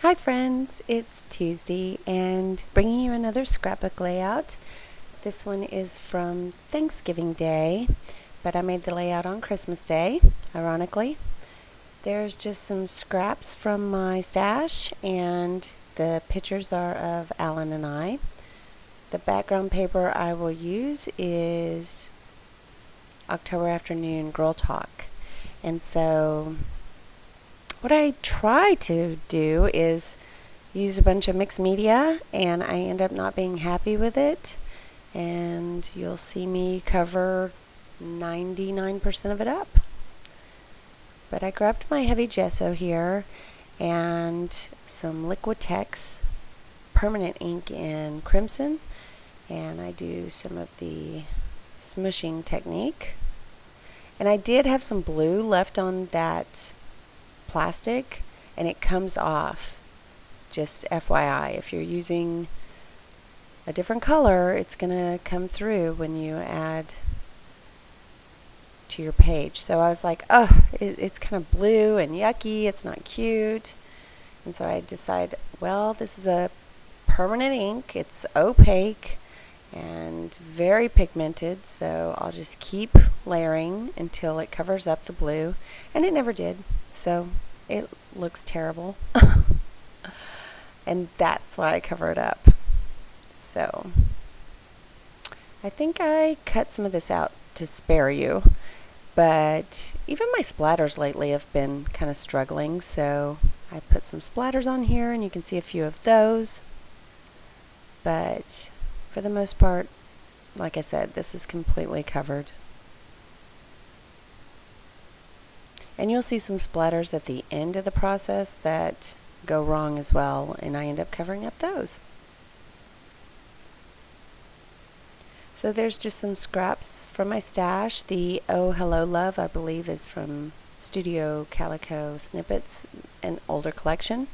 Hi friends, it's Tuesday and bringing you another scrapbook layout. This one is from Thanksgiving Day, but I made the layout on Christmas Day, ironically. There's just some scraps from my stash and the pictures are of Alan and I. The background paper I will use is October Afternoon Girl Talk. And so what I try to do is use a bunch of mixed media, and I end up not being happy with it, and you'll see me cover 99% of it up. But I grabbed my heavy gesso here and some Liquitex permanent ink in crimson, and I do some of the smushing technique. And I did have some blue left on that plastic, and it comes off. Just FYI, if you're using a different color, it's going to come through when you add to your page. So I was like, oh, it's kind of blue and yucky, it's not cute. And so I decided, well, this is a permanent ink, it's opaque and very pigmented, so I'll just keep layering until it covers up the blue, and it never did, so it looks terrible. And that's why I cover it up. So I think I cut some of this out to spare you, but even my splatters lately have been kind of struggling, so I put some splatters on here and you can see a few of those. But for the most part, like I said, this is completely covered. And you'll see some splatters at the end of the process that go wrong as well, and I end up covering up those. So there's just some scraps from my stash. The Oh Hello Love, I believe, is from Studio Calico Snippets, an older collection,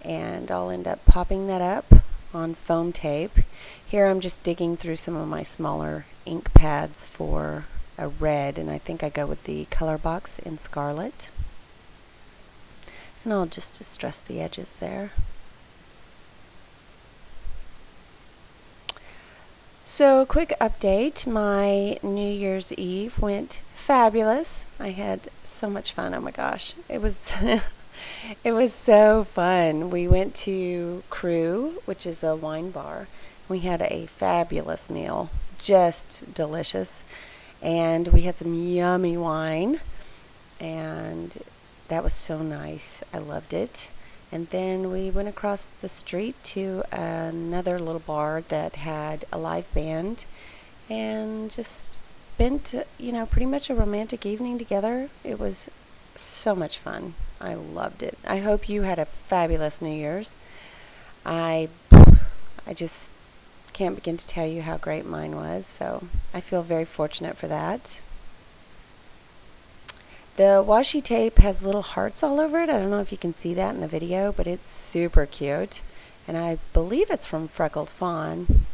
and I'll end up popping that up on foam tape. Here I'm just digging through some of my smaller ink pads for a red, and I think I go with the Color Box in Scarlet. And I'll just distress the edges there. So, quick update. My New Year's Eve went fabulous. I had so much fun. Oh my gosh. It was it was so fun. We went to Crew, which is a wine bar. We had a fabulous meal. Just delicious. And we had some yummy wine, and that was so nice. I loved it. And then we went across the street to another little bar that had a live band and just spent, pretty much a romantic evening together. It was so much fun. I loved it. I hope you had a fabulous New Year's. I just can't begin to tell you how great mine was, so I feel very fortunate for that. The washi tape has little hearts all over it. I don't know if you can see that in the video, but it's super cute. And I believe it's from Freckled Fawn.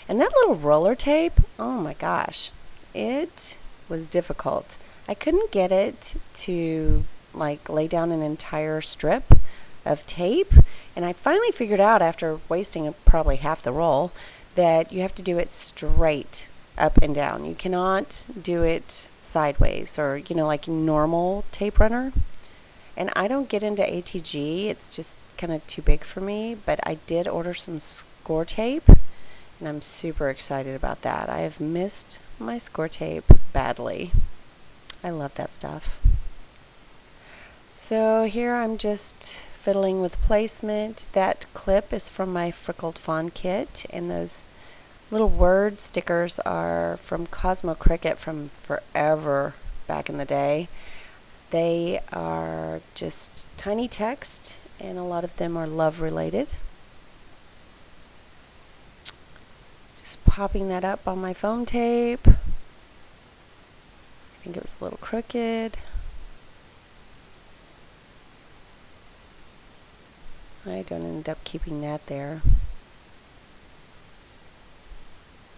And that little roller tape, oh my gosh, it was difficult. I couldn't get it to lay down an entire strip of tape. And I finally figured out, after wasting probably half the roll, that you have to do it straight up and down. You cannot do it sideways or like normal tape runner. And I don't get into ATG, it's just kind of too big for me, but I did order some score tape and I'm super excited about that. I have missed my score tape badly. I love that stuff. So here I'm just fiddling with placement. That clip is from my Freckled Fawn kit, and those little word stickers are from Cosmo Cricket from forever back in the day. They are just tiny text, and a lot of them are love related. Just popping that up on my foam tape. I think it was a little crooked. I don't end up keeping that there.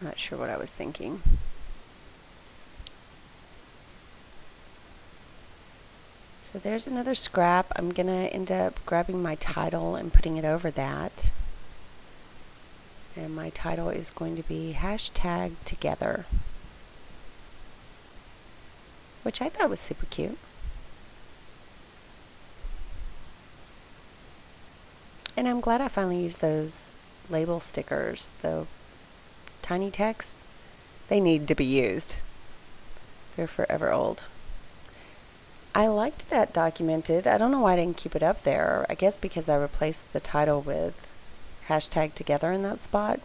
Not sure what I was thinking. So there's another scrap. I'm going to end up grabbing my title and putting it over that. And my title is going to be hashtag together, which I thought was super cute. And I'm glad I finally used those label stickers, the tiny text. They need to be used. They're forever old. I liked that documented. I don't know why I didn't keep it up there. I guess because I replaced the title with hashtag together in that spot.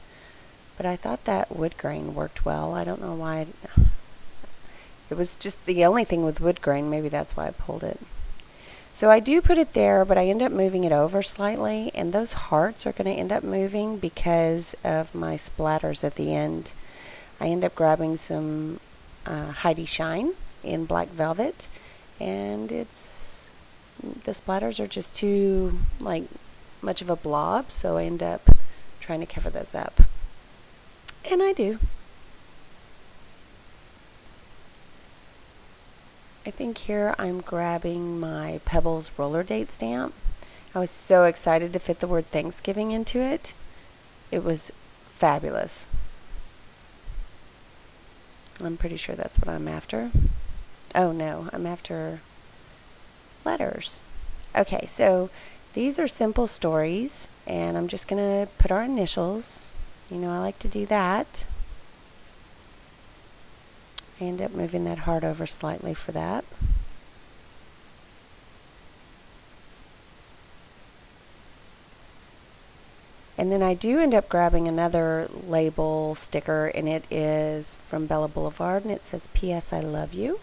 But I thought that wood grain worked well. I don't know why. It was just the only thing with wood grain. Maybe that's why I pulled it. So I do put it there, but I end up moving it over slightly. And those hearts are going to end up moving because of my splatters at the end. I end up grabbing some Heidi Shine in black velvet. And the splatters are just too much of a blob, so I end up trying to cover those up. And I do. I think here I'm grabbing my Pebbles roller date stamp. I was so excited to fit the word Thanksgiving into it. It was fabulous. I'm pretty sure that's what I'm after. Oh no, I'm after letters. Okay, so these are simple stories, and I'm just going to put our initials. You know, I like to do that. I end up moving that heart over slightly for that. And then I do end up grabbing another label sticker, and it is from Bella Boulevard, and it says, P.S. I love you.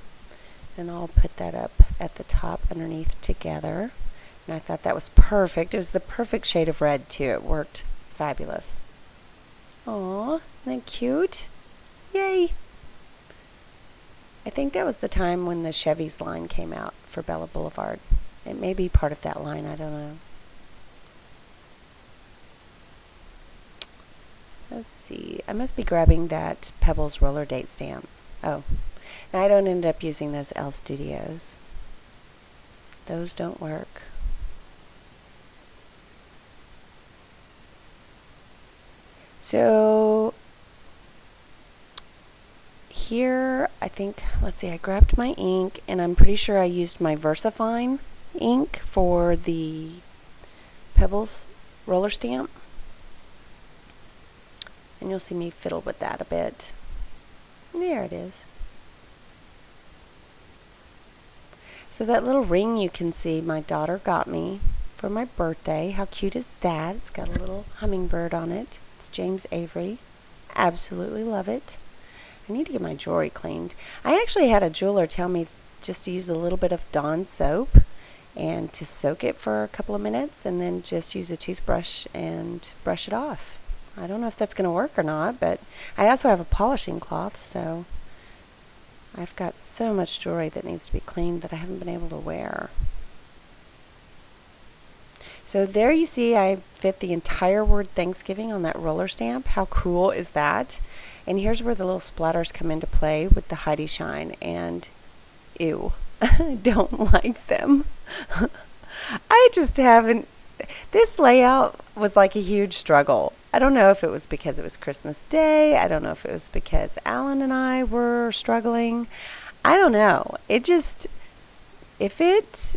And I'll put that up at the top underneath together. And I thought that was perfect. It was the perfect shade of red, too. It worked fabulous. Aw, isn't that cute? Yay! I think that was the time when the Chevy's line came out for Bella Boulevard. It may be part of that line, I don't know. Let's see. I must be grabbing that Pebbles roller date stamp. Oh. Now I don't end up using those L Studios. Those don't work. So here I think, let's see, I grabbed my ink, and I'm pretty sure I used my VersaFine ink for the Pebbles roller stamp. And you'll see me fiddle with that a bit. There it is. So that little ring you can see my daughter got me for my birthday. How cute is that? It's got a little hummingbird on it. It's James Avery. Absolutely love it. I need to get my jewelry cleaned. I actually had a jeweler tell me just to use a little bit of Dawn soap and to soak it for a couple of minutes and then just use a toothbrush and brush it off. I don't know if that's going to work or not, but I also have a polishing cloth, so I've got so much jewelry that needs to be cleaned that I haven't been able to wear. So there you see I fit the entire word Thanksgiving on that roller stamp. How cool is that? And here's where the little splatters come into play with the Heidi Shine. And ew, I don't like them. I just haven't. This layout was like a huge struggle. I don't know if it was because it was Christmas Day. I don't know if it was because Alan and I were struggling. I don't know. It just, if it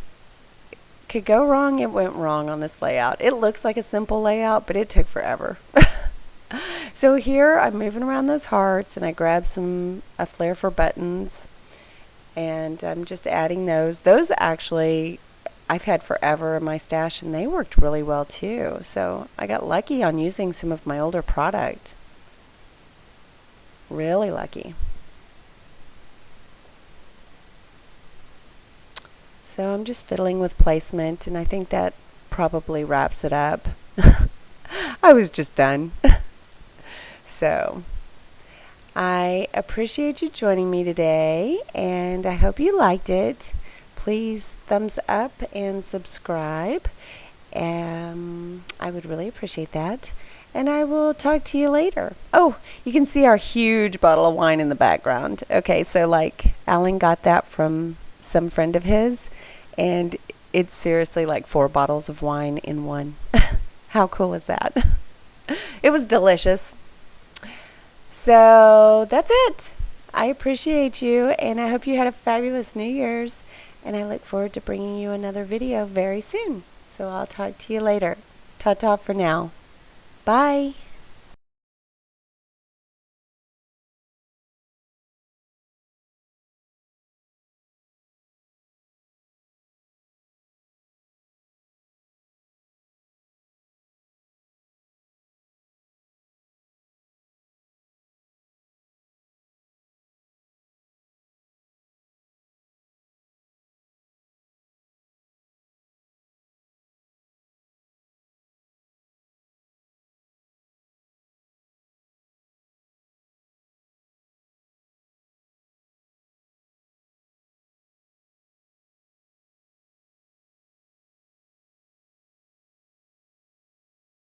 could go wrong, it went wrong on this layout. It looks like a simple layout, but it took forever. So here I'm moving around those hearts, and I grabbed a flare for buttons, and I'm just adding those. Those actually I've had forever in my stash, and they worked really well too. So I got lucky on using some of my older product. Really lucky. So I'm just fiddling with placement, and I think that probably wraps it up. I was just done. So I appreciate you joining me today, and I hope you liked it. Please thumbs up and subscribe. I would really appreciate that. And I will talk to you later. Oh, you can see our huge bottle of wine in the background. Okay, so like Alan got that from some friend of his, And it's seriously like 4 bottles of wine in one. How cool is that? It was delicious. So that's it. I appreciate you, and I hope you had a fabulous New Year's. And I look forward to bringing you another video very soon. So I'll talk to you later. Ta-ta for now. Bye.